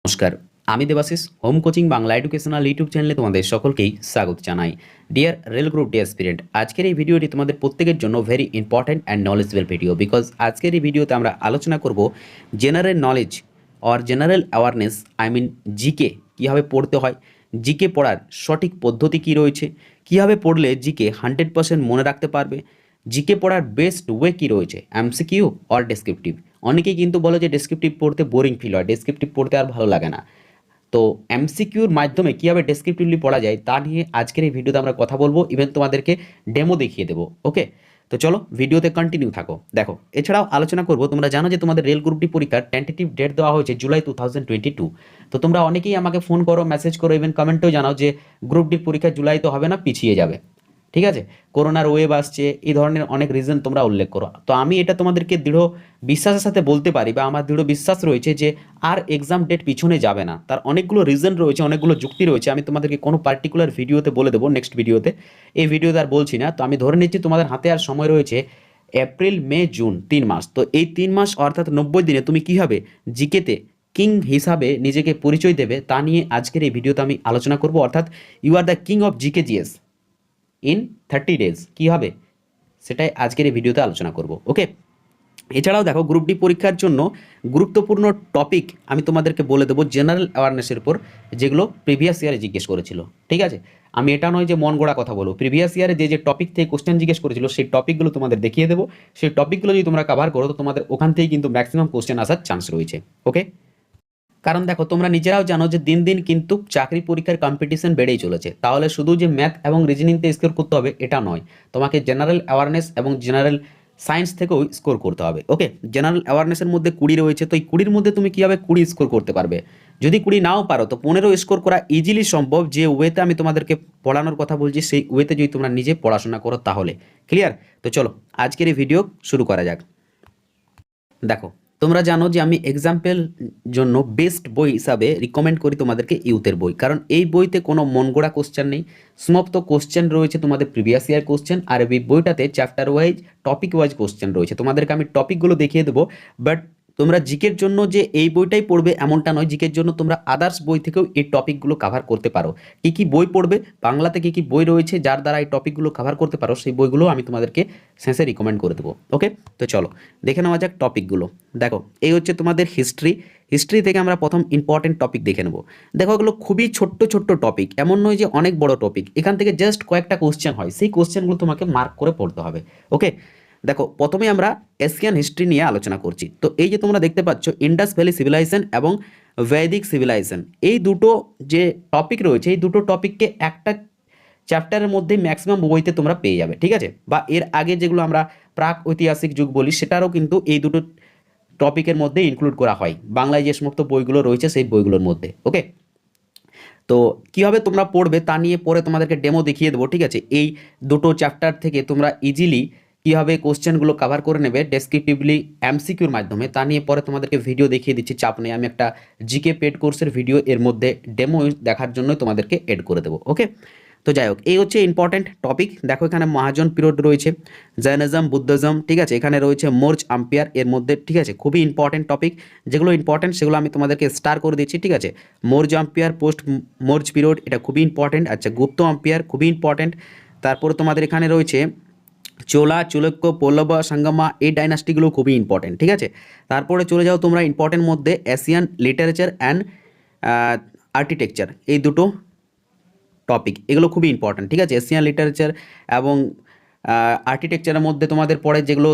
নমস্কার, আমি Debashis home coaching Bangla educational YouTube চ্যানেলে তোমাদের সকলকেই স্বাগত জানাই। Dear rail group D aspirant, আজকের এই ভিডিওটি তোমাদের প্রত্যেকের জন্য very important and knowledgeable video, because আজকের এই ভিডিওতে আমরা আলোচনা করব general knowledge or general awareness, I mean GK কীভাবে পড়তে হয়, জিকে পড়ার সঠিক পদ্ধতি কী রয়েছে, কীভাবে পড়লে জিকে 100% মনে রাখতে পারবে, জিকে পড়ার বেস্ট ওয়ে কী রয়েছে, এমসিকিউ অর ডেসক্রিপটিভ। অনেকেই কিন্তু বলে যে ডেসক্রিপটিভ পড়তে বোরিং ফিল হয়, ডেসক্রিপটিভ পড়তে আর ভালো লাগে না। তো এমসিকিউর মাধ্যমে কীভাবে ডেসক্রিপটিভলি পড়া যায় তা নিয়ে আজকের এই ভিডিওতে আমরা কথা বলবো, ইভেন তোমাদেরকে ডেমো দেখিয়ে দেবো। ওকে, তো চলো ভিডিওতে কন্টিনিউ থাকো। দেখো, এছাড়াও আলোচনা করবো, তোমরা জানো যে তোমাদের রেল গ্রুপ ডি পরীক্ষার টেন্টেটিভ ডেট দেওয়া হয়েছে জুলাই 2022। তো তোমরা অনেকেই আমাকে ফোন করো, মেসেজ করো, ইভেন কমেন্টেও জানাও যে গ্রুপ ডি পরীক্ষা জুলাই তো হবে না, পিছিয়ে যাবে। ঠিক আছে, করোনার ওয়েভ আসছে, এই ধরনের অনেক রিজন তোমরা উল্লেখ করো। তো আমি এটা তোমাদেরকে দৃঢ় বিশ্বাসের সাথে বলতে পারি, বা আমার দৃঢ় বিশ্বাস রয়েছে যে আর এক্সাম ডেট পিছনে যাবে না। তার অনেকগুলো রিজন রয়েছে, অনেকগুলো যুক্তি রয়েছে। আমি তোমাদেরকে কোনো পার্টিকুলার ভিডিওতে বলে দেবো, নেক্সট ভিডিওতে। এই ভিডিওতে আর বলছি না। তো আমি ধরে নিচ্ছি তোমাদের হাতে আর সময় রয়েছে এপ্রিল, মে, জুন, 3 মাস। তো এই 3 মাস অর্থাৎ 90 দিনে তুমি কীভাবে জিকেতে কিং হিসাবে নিজেকে পরিচয় দেবে তা নিয়ে আজকের এই ভিডিওতে আমি আলোচনা করব। অর্থাৎ you are the king of GK GS in 30 days কী হবে সেটাই আজকের এই ভিডিওতে আলোচনা করব। ওকে, এছাড়াও দেখো, গ্রুপ ডি পরীক্ষার জন্য গুরুত্বপূর্ণ টপিক আমি তোমাদেরকে বলে দেবো জেনারেল অ্যাওয়ারনেসের উপর, যেগুলো প্রিভিয়াস ইয়ারে জিজ্ঞেস করেছিল। ঠিক আছে, আমি এটা নয় যে মন গড়া কথা বলবো, প্রিভিয়াস ইয়ারে যে টপিক থেকে কোশ্চেন জিজ্ঞেস করেছিল সেই টপিকগুলো তোমাদের দেখিয়ে দেবো। সেই টপিকগুলো যদি তোমরা কভার করো তো তোমাদের ওখান থেকেই কিন্তু ম্যাক্সিমাম কোশ্চেন আসার চান্স রয়েছে। ওকে, কারণ দেখো, তোমরা নিজেরাও জানো যে দিন দিন কিন্তু চাকরি পরীক্ষার কম্পিটিশন বেড়েই চলেছে। তাহলে শুধু যে ম্যাথ এবং রিজনিংতে স্কোর করতে হবে এটা নয়, তোমাকে জেনারেল অ্যাওয়ারনেস এবং জেনারেল সায়েন্স থেকেও স্কোর করতে হবে। ওকে, জেনারেল অ্যাওয়ারনেসের মধ্যে 20 রয়েছে, তো এই 20-র মধ্যে তুমি কীভাবে 20 স্কোর করতে পারবে? যদি 20 নাও পারো তো 15 স্কোর করা ইজিলি সম্ভব, যে ওয়েতে আমি তোমাদেরকে পড়ানোর কথা বলছি সেই ওয়েতে যদি তোমরা নিজে পড়াশোনা করো তাহলে। ক্লিয়ার? তো চলো আজকের এই ভিডিও শুরু করা যাক। দেখো, তোমরা জানো যে আমি এক্সাম্পল জন্য বেস্ট বই হিসাবে রিকমেন্ড করি তোমাদেরকে ইউথের বই, কারণ এই বইতে কোনো মন গড়া কোশ্চেন নেই, সমস্ত কোশ্চেন রয়েছে তোমাদের প্রিভিয়াস ইয়ার কোশ্চেন। আর এই বইটাতে chapter wise, topic wise question রয়েছে। তোমাদেরকে আমি টপিকগুলো দেখিয়ে দেবো, বাট তোমরা জিকের জন্য যে এই বইটাই পড়বে এমনটা নয়। জিকের জন্য তোমরা আদার্স বই থেকেও এই টপিকগুলো কভার করতে পারো। কী কী বই পড়বে, বাংলাতে কী কী বই রয়েছে যার দ্বারা এই টপিকগুলো কভার করতে পারো, সেই বইগুলো আমি তোমাদেরকে শেষে রিকমেন্ড করে দেবো। ওকে, তো চলো দেখে নেওয়া যাক টপিকগুলো। দেখো, এই হচ্ছে তোমাদের হিস্ট্রি। হিস্ট্রি থেকে আমরা প্রথম ইম্পর্টেন্ট টপিক দেখে নেব। দেখো, এগুলো খুবই ছোট্ট ছোট্ট টপিক, এমন নয় যে অনেক বড় টপিক। এখান থেকে জাস্ট কয়েকটা কোশ্চেন হয়, সেই কোশ্চেনগুলো তোমাকে মার্ক করে পড়তে হবে। ওকে, দেখো, প্রথমে আমরা এশিয়ান হিস্ট্রি নিয়ে আলোচনা করছি। তো এই যে তোমরা দেখতে পাচ্ছ, ইন্ডাস ভ্যালি সিভিলাইজেশন এবং বৈদিক সিভিলাইজেশন, এই দুটো যে টপিক রয়েছে, এই দুটো টপিককে একটা চ্যাপ্টারের মধ্যে ম্যাক্সিমাম বইতে তোমরা পেয়ে যাবে। ঠিক আছে, বা এর আগে যেগুলো আমরা প্রাক ঐতিহাসিক যুগ বলি, সেটারও কিন্তু এই দুটো টপিকের মধ্যে ইনক্লুড করা হয় বাংলায় যে সমস্ত বইগুলো রয়েছে সেই বইগুলোর মধ্যে। ওকে, তো কীভাবে তোমরা পড়বে তা নিয়ে পরে তোমাদেরকে ডেমো দেখিয়ে দেবো। ঠিক আছে, এই দুটো চ্যাপ্টার থেকে তোমরা ইজিলি কীভাবে কোশ্চেনগুলো কভার করে নেবে ডেসক্রিপটিভলি এমসিকিউর মাধ্যমে তা নিয়ে পরে তোমাদেরকে ভিডিও দেখিয়ে দিচ্ছি, চাপ নেই। আমি একটা জিকে পেড কোর্সের ভিডিও এর মধ্যে ডেমো দেখার জন্য তোমাদেরকে এড করে দেবো। ওকে, তো যাই হোক, এই হচ্ছে ইম্পর্টেন্ট টপিক। দেখো, এখানে মহাজন পিরিয়ড রয়েছে, জৈনিজম, বুদ্ধিজম। ঠিক আছে, এখানে রয়েছে মোর্জ আম্পিয়ার এর মধ্যে। ঠিক আছে, খুবই ইম্পর্টেন্ট টপিক। যেগুলো ইম্পর্টেন্ট সেগুলো আমি তোমাদেরকে স্টার করে দিচ্ছি। ঠিক আছে, মোর্জ আম্পিয়ার, পোস্ট মোর্জ পিরিয়ড, এটা খুবই ইম্পর্টেন্ট। আচ্ছা, গুপ্ত আম্পিয়ার খুবই ইম্পর্টেন্ট। তারপরে তোমাদের এখানে রয়েছে চোলা, চালুক্য, পল্লব, সাঙ্গামা, এই ডাইনাস্টিগুলো খুবই ইম্পর্টেন্ট। ঠিক আছে, তারপরে চলে যাও তোমরা ইম্পর্টেন্ট মধ্যে এশিয়ান লিটারেচার অ্যান্ড আর্কিটেকচার, এই দুটো টপিক, এগুলো খুবই ইম্পর্ট্যান্ট। ঠিক আছে, এশিয়ান লিটারেচার এবং আর্কিটেকচারের মধ্যে তোমাদের পড়ে যেগুলো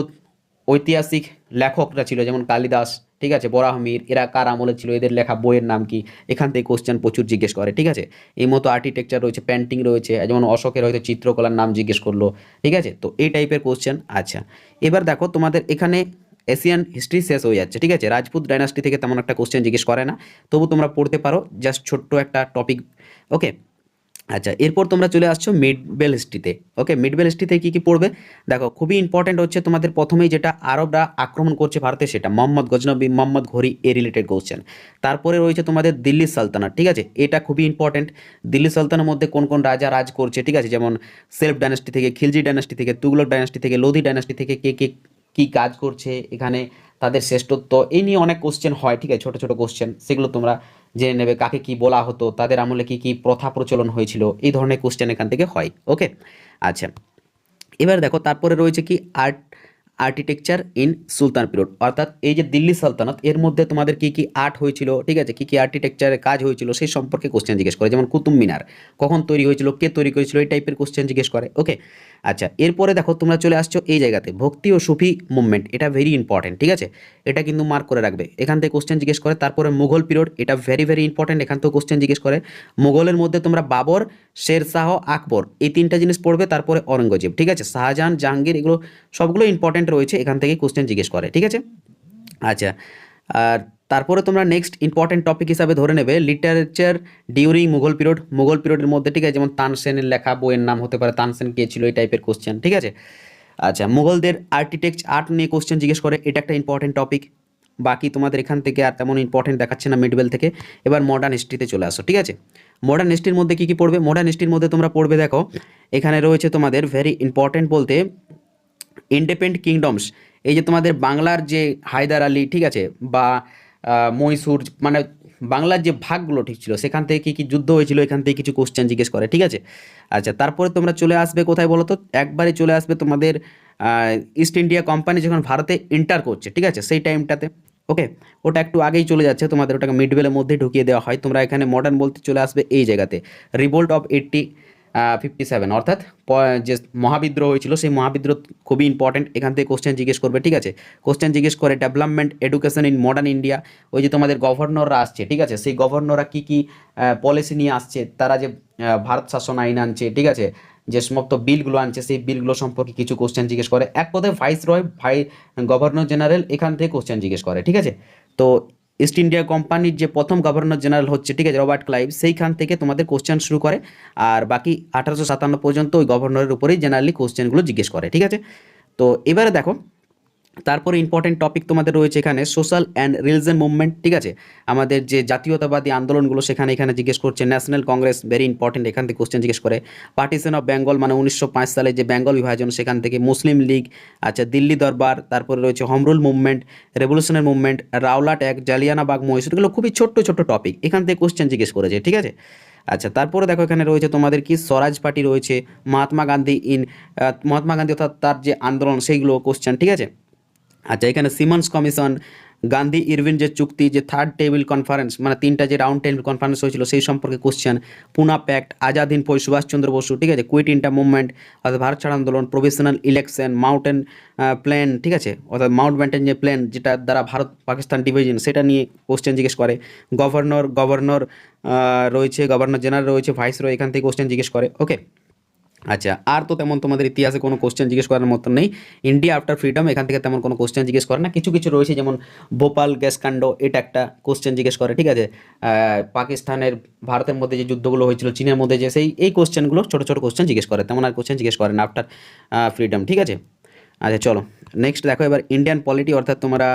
ঐতিহাসিক লেখকরা ছিল, যেমন কালিদাস, ঠিক আছে, বরাহমির, এরা কার আমলে ছিল, এদের লেখা বইয়ের নাম কি, এখান থেকে কোশ্চেন প্রচুর জিজ্ঞেস করে। ঠিক আছে, এই মতো আর্কিটেকচার রয়েছে, পেন্টিং রয়েছে, যেমন অশোকের হয়তো চিত্রকলার নাম জিজ্ঞেস করলো। ঠিক আছে, তো এই টাইপের কোশ্চেন। আচ্ছা, এবার দেখো, তোমাদের এখানে এশিয়ান হিস্ট্রি শেষ হয়ে যাচ্ছে। ঠিক আছে, রাজপুত ডাইনাস্টি থেকে তেমন একটা কোশ্চেন জিজ্ঞেস করে না, তবু তোমরা পড়তে পারো, জাস্ট ছোট্ট একটা টপিক। ওকে, আচ্ছা, এরপর তোমরা চলে আসছো মিডবেল হিস্ট্রিতে। ওকে, মিডবেল হিস্ট্রিতে কী কী পড়বে? দেখো, খুবই ইম্পর্টেন্ট হচ্ছে তোমাদের প্রথমেই যেটা আরবরা আক্রমণ করছে ভারতে, সেটা মোহাম্মদ গজনবী, মোহাম্মদ ঘোরি, এ রিলেটেড কোশ্চেন। তারপরে রয়েছে তোমাদের দিল্লি সালতানাত। ঠিক আছে, এটা খুবই ইম্পর্টেন্ট। দিল্লি সালতানার মধ্যে কোন কোন রাজা রাজ করছে, ঠিক আছে, যেমন সেলফ ডাইনাস্টি থেকে, খিলজি ডাইনাস্টি থেকে, তুগলক ডাইনাস্টি থেকে, লোধি ডাইনাস্টি থেকে কে কে কী কাজ করছে, এখানে তাদের শ্রেষ্ঠত্ব, এই নিয়ে অনেক কোশ্চেন হয়। ঠিক আছে, ছোটো ছোটো কোশ্চেন, সেগুলো তোমরা জেনে নেবে কাকে কি বলা হতো, তাদের আমলে কি কি প্রথা প্রচলন হয়েছিল, এই ধরনের কোশ্চেন এখান থেকে হয়। ওকে, আচ্ছা এবার দেখো তারপরে রয়েছে কি আর্কিটেকচার ইন সুলতান পিরিয়ড, অর্থাৎ এই যে দিল্লি সালতানাত এর মধ্যে তোমাদের কি কি আর্ট হয়েছিল, ঠিক আছে, কি কি আর্কিটেকচারের কাজ হয়েছিল সেই সম্পর্কে কোশ্চেন জিজ্ঞেস করে, যেমন কুতুব মিনার কখন তৈরি হয়েছিল, কে তৈরি করেছিল, এই টাইপের কোশ্চেন জিজ্ঞেস করে। ওকে, আচ্ছা এরপরে দেখো তোমরা চলে আসছো এই জায়গাতে ভক্তি ও সুফি মুভমেন্ট, এটা ভেরি ইম্পর্টেন্ট, ঠিক আছে, এটা কিন্তু মার্ক করে রাখবে, এখান থেকে কোশ্চেন জিজ্ঞেস করে। তারপরে মুঘল পিরিয়ড, এটা ভেরি ভেরি ইম্পর্টেন্ট, এখান থেকেও কোশ্চেন জিজ্ঞেস করে। মুঘলের মধ্যে তোমরা বাবর, শেরশাহ, আকবর এই তিনটা জিনিস পড়বে, তারপরে ঔরঙ্গজেব, ঠিক আছে, শাহজাহান, জাহাঙ্গীর, এগুলো সবগুলো ইম্পর্টেন্ট রয়েছে, এখান থেকে কোশ্চেন জিজ্ঞেস করে, ঠিক আছে। আচ্ছা, আর তারপরে তোমরা নেক্সট ইম্পর্টেন্ট টপিক হিসাবে ধরে নেবে literature during Mughal period, Mughal পিরিয়ডের মধ্যে, ঠিক আছে, যেমন তানসেনের লেখা বইয়ের নাম হতে পারে, তানসেন কে ছিল, এই টাইপের কোশ্চেন, ঠিক আছে। আচ্ছা, মুঘলদের আর্ট নিয়ে কোশ্চেন জিজ্ঞেস করে, এটা একটা ইম্পর্টেন্ট টপিক। বাকি তোমাদের এখান থেকে আর তেমন ইম্পর্টেন্ট দেখাচ্ছে না মিডওয়েল থেকে। এবার মডার্ন হিস্ট্রিতে চলে আসো, ঠিক আছে। মডার্ন হিস্ট্রির মধ্যে কী কী পড়বে, মডার্ন হিস্ট্রির মধ্যে তোমরা পড়বে, দেখো এখানে রয়েছে তোমাদের ভেরি ইম্পর্টেন্ট বলতে ইন্ডিপেন্ডেন্ট কিংডমস, এই যে তোমাদের বাংলার যে হায়দার আলী, ঠিক আছে, বা মহীশূর, মানে বাংলার যে ভাগগুলো ঠিক ছিল সেখান থেকে কী কী যুদ্ধ হয়েছিল, এখান থেকে কিছু কোশ্চেন জিজ্ঞেস করে, ঠিক আছে। আচ্ছা, তারপরে তোমরা চলে আসবে কোথায় বলো তো, একবারে চলে আসবে তোমাদের ইস্ট ইন্ডিয়া কোম্পানি যখন ভারতে এন্টার করছে, ঠিক আছে, সেই টাইমটাতে। ওকে, ওটা একটু আগেই চলে যাচ্ছে তোমাদের, ওটাকে মিডওয়েলের মধ্যে ঢুকিয়ে দেওয়া হয়। তোমরা এখানে মডার্ন বলতে চলে আসবে এই জায়গাতে রিভোল্ট অফ 57, অর্থাৎ যে মহাবিদ্রোহ হয়েছিল সেই মহাবিদ্রোহ খুবই ইম্পর্টেন্ট, এখান থেকে কোশ্চেন জিজ্ঞেস করবে, ঠিক আছে। কোশ্চেন জিজ্ঞেস করে development education in modern India, ওই যে তোমাদের গভর্নররা আসছে, ঠিক আছে, সেই গভর্নররা কী কী পলিসি নিয়ে আসছে, তারা যে ভারত শাসন আইন আনছে, ঠিক আছে, যে সমস্ত বিলগুলো আনছে সেই বিলগুলো সম্পর্কে কিছু কোশ্চেন জিজ্ঞেস করে। এক কথায় গভর্নর জেনারেল এখান থেকে কোশ্চেন জিজ্ঞেস করে, ঠিক আছে। তো ইস্ট ইন্ডিয়া কোম্পানির যে প্রথম গভর্নর জেনারেল হচ্ছে, ঠিক আছে, রবার্ট ক্লাইভ, সেইখান থেকে তোমাদের কোশ্চেন শুরু করে, আর বাকি 1857 পর্যন্ত ওই গভর্নরের উপরেই জেনারেলি কোশ্চেনগুলো জিজ্ঞেস করে, ঠিক আছে। তো এবারে দেখো তারপরে ইম্পর্টেন্ট টপিক তোমাদের রয়েছে এখানে সোশ্যাল অ্যান্ড রিলিজিয়ন মুভমেন্ট, ঠিক আছে, আমাদের যে জাতীয়তাবাদী আন্দোলনগুলো সেখানে এখানে জিজ্ঞেস করছে। ন্যাশনাল কংগ্রেস ভেরি ইম্পর্টেন্ট, এখান থেকে কোশ্চেন জিজ্ঞেস করে। পার্টিশন অফ বেঙ্গল, মানে 1905 সালে যে বেঙ্গল বিভাজন, সেখান থেকে। মুসলিম লীগ, আচ্ছা দিল্লি দরবার, তারপরে রয়েছে home rule movement, revolutionary movement, Rowlatt act, Jallianwalabagh Mysore, এগুলো খুবই ছোট্ট ছোট্ট টপিক, এখান থেকে কোশ্চেন জিজ্ঞেস করেছে, ঠিক আছে। আচ্ছা, তারপরে দেখো এখানে রয়েছে তোমাদের কি স্বরাজ পার্টি রয়েছে, মহাত্মা গান্ধী অর্থাৎ তার যে আন্দোলন সেইগুলো কোশ্চেন, ঠিক আছে। আচ্ছা, এখানে সিমন্স কমিশন, গান্ধী ইরভিন যে চুক্তি, যে থার্ড টেবিল কনফারেন্স, মানে তিনটা যে রাউন্ড টেবিল কনফারেন্স হয়েছিল সেই সম্পর্কে কোশ্চেন। পুনা প্যাক্ট, আজাদ হিন্দ ফৌজ, সুভাষচন্দ্র বসু, ঠিক আছে, কুইট ইন্ডিয়া মুভমেন্ট, অর্থাৎ ভারত ছাড় আন্দোলন, প্রভিশনাল ইলেকশন, মাউন্টেন প্ল্যান, ঠিক আছে, অর্থাৎ মাউন্ট ব্যাটেন যে প্ল্যান যেটা দ্বারা ভারত পাকিস্তান ডিভিশন, সেটা নিয়ে কোশ্চেন জিজ্ঞেস করে। গভর্নর রয়েছে, গভর্নর জেনারেল রয়েছে, ভাইস রয়, এখান থেকে কোশ্চেন জিজ্ঞেস করে। ওকে, আচ্ছা, আর তো তেমন তোমাদের ইতিহাসে কোনো কোশ্চেন জিজ্ঞেস করার মতো নেই। ইন্ডিয়া আফটার ফ্রিডম, এখান থেকে তেমন কোনো কোশ্চেন জিজ্ঞেস করে না। কিছু কিছু রয়েছে, যেমন ভোপাল গ্যাস কাণ্ড, এটা একটা কোশ্চেন জিজ্ঞেস করে, ঠিক আছে। পাকিস্তানের ভারতের মধ্যে যে যুদ্ধগুলো হয়েছিল, চীনের মধ্যে যে এই কোশ্চেনগুলো ছোটো ছোটো কোশ্চেন জিজ্ঞেস করে, তেমন আর কোশ্চেন জিজ্ঞেস করে না আফটার ফ্রিডম, ঠিক আছে। আচ্ছা চলো নেক্সট দেখো এবার ইন্ডিয়ান পলিটি, অর্থাৎ তোমরা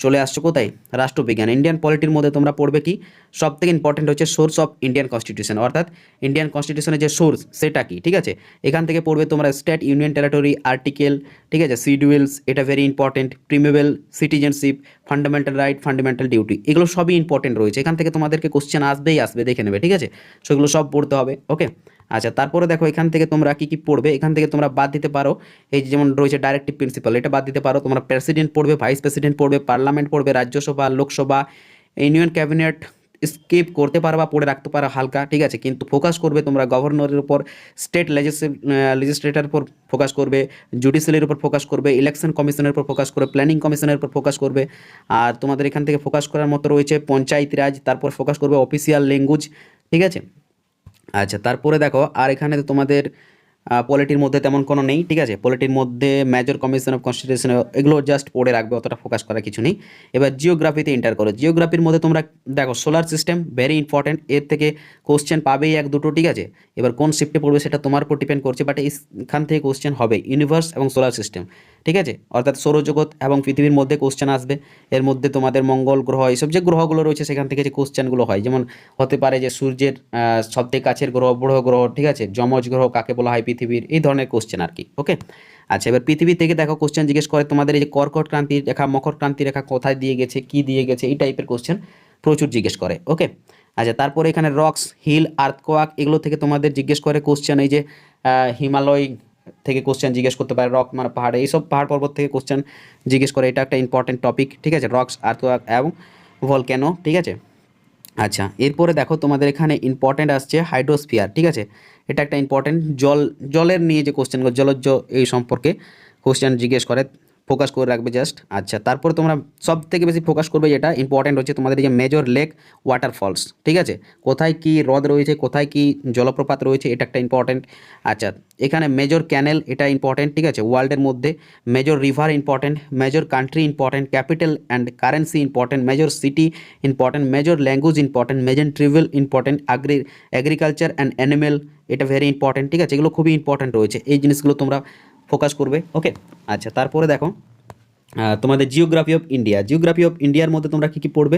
চলে আসছো কোথায়, রাষ্ট্রবিজ্ঞান। ইন্ডিয়ান পলিটির মধ্যে তোমরা পড়বে কি, সব থেকে ইম্পর্টেন্ট হচ্ছে সোর্স অফ ইন্ডিয়ান কনস্টিটিউশন, অর্থাৎ ইন্ডিয়ান কনস্টিটিউশনের যে সোর্স সেটা কি, ঠিক আছে। এখান থেকে পড়বে তোমরা স্টেট, ইউনিয়ন টেরিটরি, আর্টিকেল, ঠিক আছে, শিডিউলস, এটা very important, preamble, citizenship, fundamental right, fundamental duty, এগুলো সবই ইম্পর্টেন্ট রয়েছে, এখান থেকে তোমাদেরকে কোশ্চেন আসবেই আসবে, দেখে নেবে, ঠিক আছে, সেগুলো সব পড়তে হবে। ওকে, আচ্ছা, তারপরে দেখো এখান থেকে তোমরা কী কী পড়বে, এখান থেকে তোমরা বাদ দিতে পারো এই যে যেমন রয়েছে ডাইরেক্টিভ প্রিন্সিপাল, এটা বাদ দিতে পারো। তোমরা প্রেসিডেন্ট পড়বে, ভাইস প্রেসিডেন্ট পড়বে, পার্লামেন্ট পড়বে, Rajya Sabha, Lok Sabha, union cabinet skip করতে পারো বা পড়ে রাখতে পারো হালকা, ঠিক আছে, কিন্তু ফোকাস করবে তোমরা গভর্নরের উপর, স্টেট লেজিসলেটারের উপর ফোকাস করবে, জুডিশিয়ারির উপর ফোকাস করবে, ইলেকশন কমিশনের উপর ফোকাস করবে, প্ল্যানিং কমিশনের উপর ফোকাস করবে। আর তোমাদের এখান থেকে ফোকাস করার মতো রয়েছে পঞ্চায়েত রাজ, তারপর ফোকাস করবে অফিসিয়াল ল্যাঙ্গুয়েজ, ঠিক আছে। আচ্ছা, তারপরে দেখো আর এখানে তো তোমাদের পলিটির মধ্যে তেমন কোনো নেই, ঠিক আছে, পলিটির মধ্যে মেজর কমিশন অফ কনস্টিটিউশন, এগুলো জাস্ট পড়ে রাখবে, অতটা ফোকাস করার কিছু নেই। এবার জিওগ্রাফিতে এন্টার করো। জিওগ্রাফির মধ্যে তোমরা দেখো সোলার সিস্টেম ভেরি ইম্পর্টেন্ট, এর থেকে কোশ্চেন পাবেই এক দুটো, ঠিক আছে। এবার কোন শিফটে পড়বে সেটা তোমার উপর ডিপেন্ড করছে, বাট এখান থেকে কোশ্চেন হবে ইউনিভার্স এবং সোলার সিস্টেম, ঠিক আছে, অর্থাৎ সৌরজগৎ এবং পৃথিবীর মধ্যে কোশ্চেন আসবে। এর মধ্যে তোমাদের মঙ্গল গ্রহ, এইসব যে গ্রহগুলো রয়েছে সেখান থেকে যে কোশ্চেনগুলো হয়, যেমন হতে পারে যে সূর্যের সবথেকে কাছের গ্রহ বড় গ্রহ, ঠিক আছে, যমজ গ্রহ কাকে বলা হয় পৃথিবীর, এই ধরনের কোশ্চেন আর কি। ওকে, আচ্ছা, এবার পৃথিবী থেকে দেখো কোশ্চেন জিজ্ঞেস করে তোমাদের এই যে কর্কট ক্রান্তি রেখা, মকর ক্রান্তি রেখা কোথায় দিয়ে গেছে, কি দিয়ে গেছে, এই টাইপের কোশ্চেন প্রচুর জিজ্ঞেস করে। ওকে, আচ্ছা তারপরে এখানে রক্স, হিল, আর্থকোয়াক এগুলো থেকে তোমাদের জিজ্ঞেস করে কোশ্চেন। এই যে হিমালয় থেকে কোশ্চেন জিজ্ঞেস করতে পারে, রক মানে পাহাড়ে, এইসব পাহাড় পর্বত থেকে কোশ্চেন জিজ্ঞেস করে। এটা একটা ইম্পর্টেন্ট টপিক, ঠিক আছে, রক্স, আর্থকোয়াক এবং ভলক্যানো, ঠিক আছে। আচ্ছা এরপরে দেখো তোমাদের এখানে ইম্পর্টেন্ট আসছে হাইড্রোস্ফিয়ার, ঠিক আছে, এটা একটা ইম্পর্টেন্ট জলের নিয়ে যে কোশ্চেনগুলো, জলজ এই সম্পর্কে কোশ্চেন জিজ্ঞেস করে, ফোকাস করে রাখবে জাস্ট। আচ্ছা তারপরে তোমরা সব থেকে বেশি ফোকাস করবে যেটা ইম্পর্টেন্ট হচ্ছে তোমাদের এই যে মেজর লেক ওয়াটারফলস, ঠিক আছে, কোথায় কি হ্রদ রয়েছে, কোথায় কি জলপ্রপাত রয়েছে, এটা একটা ইম্পর্টেন্ট। আচ্ছা এখানে মেজর ক্যানেল, এটা ইম্পর্টেন্ট, ঠিক আছে, ওয়ার্ল্ডের মধ্যে major river important, major country important, capital and currency important, major city important, major language important, major tribal important, agriculture and animal, এটা ভেরি ইম্পর্টেন্ট, ঠিক আছে, এগুলো খুবই ইম্পর্টেন্ট রয়েছে, এই জিনিসগুলো তোমরা ফোকাস করবে। ওকে, আচ্ছা তারপরে দেখো তোমাদের geography of India, geography of ইন্ডিয়ার মধ্যে তোমরা কী কী পড়বে,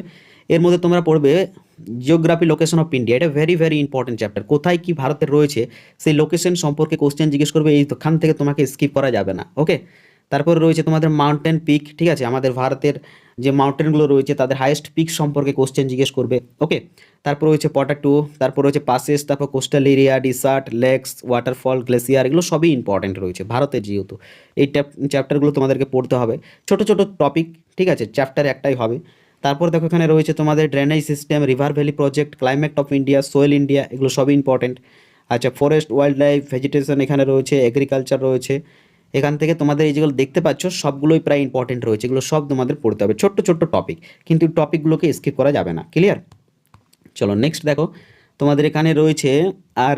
এর মধ্যে তোমরা পড়বে জিওগ্রাফি লোকেশন অফ ইন্ডিয়া, এটা ভেরি ভেরি ইম্পর্টেন্ট চ্যাপ্টার, কোথায় কি ভারতের রয়েছে সেই লোকেশন সম্পর্কে কোশ্চেন জিজ্ঞেস করবে, এইখান থেকে তোমাকে স্কিপ করা যাবে না। ওকে, তারপরে রয়েছে তোমাদের মাউন্টেন পিক, ঠিক আছে, আমাদের ভারতের যে মাউন্টেনগুলো রয়েছে তাদের হাইয়েস্ট পিক সম্পর্কে কোশ্চেন জিজ্ঞেস করবে। ওকে, তারপর রয়েছে পটাটো, তারপর রয়েছে পাসেস, তারপর coastal area, desert, lakes, waterfall, glacier, এগুলো সবই ইম্পর্টেন্ট রয়েছে ভারতের, যেহেতু এই চ্যাপ্টারগুলো তোমাদেরকে পড়তে হবে, ছোট ছোট টপিক, ঠিক আছে, চ্যাপ্টার একটাই হবে। তারপর দেখো এখানে রয়েছে তোমাদের drainage system, river valley project, climate of India, soil India, এগুলো সবই ইম্পর্টেন্ট। আচ্ছা ফরেস্ট, ওয়াইল্ড লাইফ, ভেজিটেশন এখানে রয়েছে, এগ্রিকালচার রয়েছে, এখান থেকে তোমাদের এই যেগুলো দেখতে পাচ্ছ সবগুলোই প্রায় ইম্পর্টেন্ট রয়েছে, এগুলো সব তোমাদের পড়তে হবে, ছোট্ট ছোট্ট টপিক, কিন্তু টপিকগুলোকে স্কিপ করা যাবে না। ক্লিয়ার? চলো নেক্সট দেখো তোমাদের এখানে রয়েছে আর